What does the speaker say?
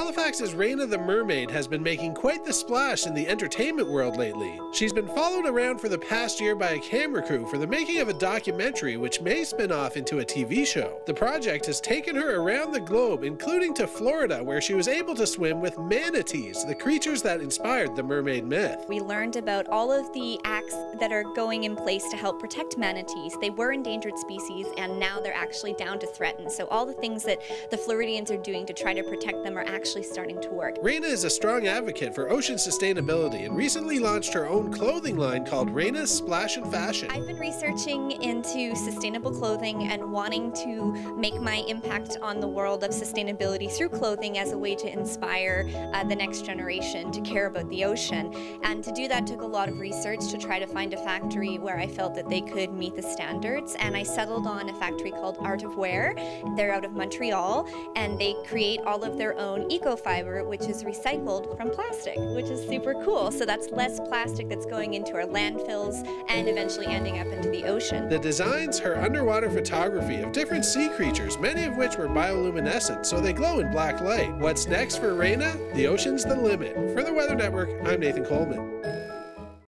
Halifax's Raina the Mermaid has been making quite the splash in the entertainment world lately. She's been followed around for the past year by a camera crew for the making of a documentary which may spin off into a TV show. The project has taken her around the globe, including to Florida, where she was able to swim with manatees, the creatures that inspired the mermaid myth. We learned about all of the acts that are going in place to help protect manatees. They were endangered species and now they're actually down to threatened. So all the things that the Floridians are doing to try to protect them are actually starting to work. Raina is a strong advocate for ocean sustainability and recently launched her own clothing line called Raina's Splash and Fashion. I've been researching into sustainable clothing and wanting to make my impact on the world of sustainability through clothing as a way to inspire the next generation to care about the ocean. And to do that took a lot of research to try to find a factory where I felt that they could meet the standards, and I settled on a factory called Art of Wear. They're out of Montreal and they create all of their own eco-fiber, which is recycled from plastic, which is super cool. So that's less plastic that's going into our landfills and eventually ending up into the ocean. The designs, her underwater photography of different sea creatures, many of which were bioluminescent, so they glow in black light. What's next for Raina? The ocean's the limit. For the Weather Network, I'm Nathan Coleman.